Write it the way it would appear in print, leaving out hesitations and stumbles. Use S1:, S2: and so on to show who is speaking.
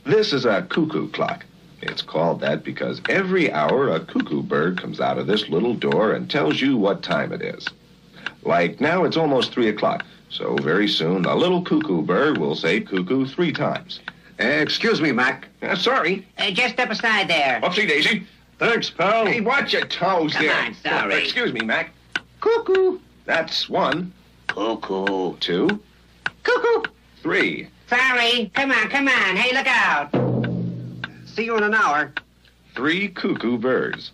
S1: This is a cuckoo clock. It's called that because every hour a cuckoo bird comes out of this little door and tells you what time it is. Like now it's almost 3 o'clock, so very soon the little cuckoo bird will say cuckoo 3 times.
S2: Excuse me, Mac.
S1: Sorry.
S3: Just step aside there.
S1: Upsy daisy.
S2: Thanks, pal.
S1: Hey, watch your toes
S3: Come
S1: there.
S3: on, sorry.
S1: Excuse me, Mac. Cuckoo. That's 1.
S3: Cuckoo.
S1: 2.
S3: Cuckoo.
S1: 3.
S3: Sorry. Come on. Hey, look out.
S2: See you in an hour.
S1: 3 cuckoo birds.